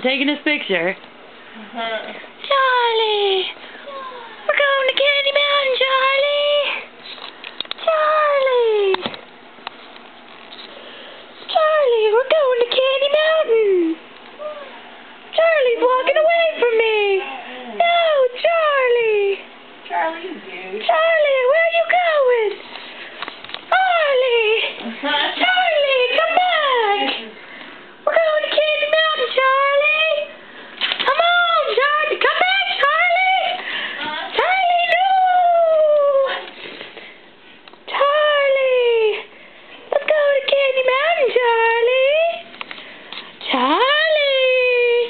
taking his picture. Charlie! We're going to Candy Mountain, Charlie! Charlie! Charlie, we're going to Candy Mountain! Charlie's walking away from me! No, Charlie! Charlie, where are you going? Charlie! Charlie, come back! We're going to Candy Mountain, Charlie! Come on, Charlie! Come back, Charlie! Charlie, no! Charlie! Let's go to Candy Mountain, Charlie! Charlie!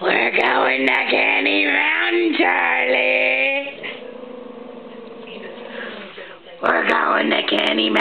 We're going to Candy Mountain, Charlie! We're going to Candy Mountain.